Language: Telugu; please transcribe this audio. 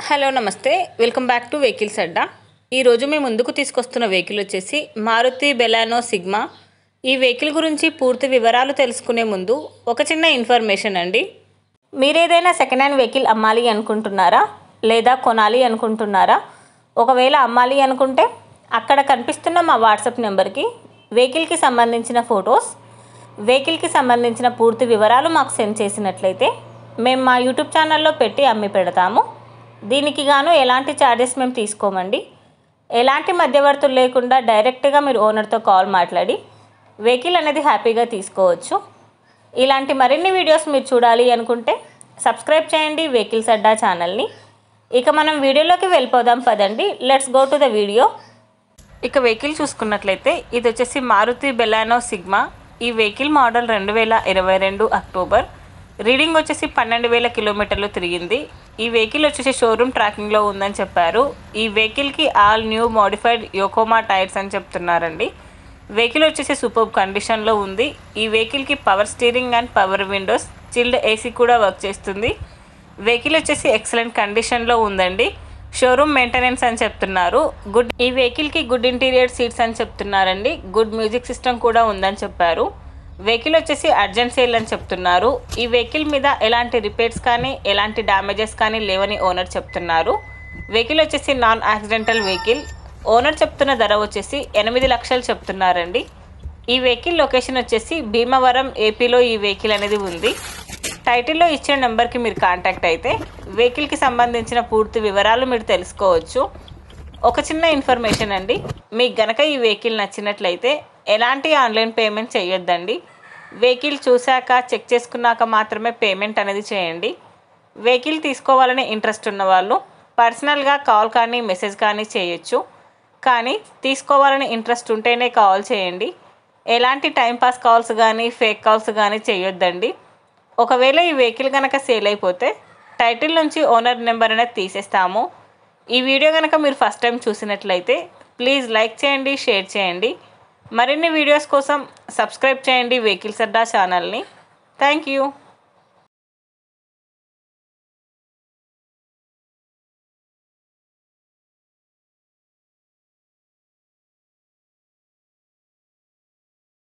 హలో నమస్తే, వెల్కమ్ బ్యాక్ టు వెహికల్స్ అడ్డా. ఈరోజు మేము ముందుకు తీసుకొస్తున్న వెహికల్ వచ్చేసి మారుతి బెలానో సిగ్మా. ఈ వెహికల్ గురించి పూర్తి వివరాలు తెలుసుకునే ముందు ఒక చిన్న ఇన్ఫర్మేషన్ అండి. మీరేదైనా సెకండ్ హ్యాండ్ వెహికల్ అమ్మాలి అనుకుంటున్నారా లేదా కొనాలి అనుకుంటున్నారా? ఒకవేళ అమ్మాలి అనుకుంటే అక్కడ కనిపిస్తున్న మా వాట్సాప్ నెంబర్కి వెహికల్కి సంబంధించిన ఫొటోస్, వెహికల్కి సంబంధించిన పూర్తి వివరాలు మాకు సెండ్ చేసినట్లయితే మేము మా యూట్యూబ్ ఛానల్లో పెట్టి అమ్మి పెడతాము. దీనికి గాను ఎలాంటి ఛార్జెస్ మేము తీసుకోమండి. ఎలాంటి మధ్యవర్తులు లేకుండా డైరెక్ట్గా మీరు ఓనర్తో కాల్ మాట్లాడి వెహికల్ అనేది హ్యాపీగా తీసుకోవచ్చు. ఇలాంటి మరిన్ని వీడియోస్ మీరు చూడాలి అనుకుంటే సబ్స్క్రైబ్ చేయండి వెహికల్స్ అడ్డా ఛానల్ని. ఇక మనం వీడియోలోకి వెళ్ళిపోదాం పదండి. Let's go to the video. ఇక వెహికల్ చూసుకున్నట్లయితే ఇది వచ్చేసి మారుతి బెలానో సిగ్మా. ఈ వెహికల్ మోడల్ 2022 అక్టోబర్. రీడింగ్ వచ్చేసి 12,000 కిలోమీటర్లు తిరిగింది. ఈ వెహికల్ వచ్చేసి షోరూమ్ ట్రాకింగ్లో ఉందని చెప్పారు. ఈ వెహికల్కి ఆల్ న్యూ మోడిఫైడ్ యోకోమా టైర్స్ అని చెప్తున్నారండి. వెహికల్ వచ్చేసి సూపర్ కండిషన్లో ఉంది. ఈ వెహికల్కి power steering and power Windows, chilled AC కూడా వర్క్ చేస్తుంది. వెహికల్ వచ్చేసి ఎక్సలెంట్ కండిషన్లో ఉందండి. షోరూమ్ మెయింటెనెన్స్ అని చెప్తున్నారు. ఈ వెహికల్కి గుడ్ ఇంటీరియర్ సీట్స్ అని చెప్తున్నారండి. గుడ్ మ్యూజిక్ సిస్టమ్ కూడా ఉందని చెప్పారు. వెహికల్ వచ్చేసి అర్జెంట్ సేల్ అని చెప్తున్నారు. ఈ వెహికల్ మీద ఎలాంటి రిపేర్స్ కానీ ఎలాంటి డ్యామేజెస్ కానీ లేవని ఓనర్ చెప్తున్నారు. వెహికల్ వచ్చేసి నాన్ యాక్సిడెంటల్ వెహికల్. ఓనర్ చెప్తున్న ధర వచ్చేసి 8 లక్షలు చెప్తున్నారండి. ఈ వెహికల్ లొకేషన్ వచ్చేసి భీమవరం, ఏపీలో ఈ వెహికల్ అనేది ఉంది. టైటిల్లో ఇచ్చిన నెంబర్కి మీరు కాంటాక్ట్ అయితే వెహికల్కి సంబంధించిన పూర్తి వివరాలు మీరు తెలుసుకోవచ్చు. ఒక చిన్న ఇన్ఫర్మేషన్ అండి, మీకు గనక ఈ వెహికల్ నచ్చినట్లయితే ఎలాంటి ఆన్లైన్ పేమెంట్ చేయొద్దండి. వెహికల్ చూశాక చెక్ చేసుకున్నాక మాత్రమే పేమెంట్ అనేది చేయండి. వెహికల్ తీసుకోవాలని ఇంట్రెస్ట్ ఉన్నవాళ్ళు పర్సనల్గా కాల్ కానీ మెసేజ్ కానీ చేయొచ్చు. కానీ తీసుకోవాలని ఇంట్రెస్ట్ ఉంటేనే కాల్ చేయండి. ఎలాంటి టైంపాస్ కాల్స్ కానీ ఫేక్ కాల్స్ కానీ చేయొద్దండి. ఒకవేళ ఈ వెహికల్ కనుక సేల్ అయిపోతే టైటిల్ నుంచి ఓనర్ నెంబర్ అనేది తీసేస్తాము. ఈ వీడియో కనుక మీరు ఫస్ట్ టైం చూసినట్లయితే ప్లీజ్ లైక్ చేయండి, షేర్ చేయండి. మరిన్ని వీడియోస్ కోసం సబ్స్క్రైబ్ చేయండి వెహికల్స్ అడ్డా ఛానల్ని. Thank you.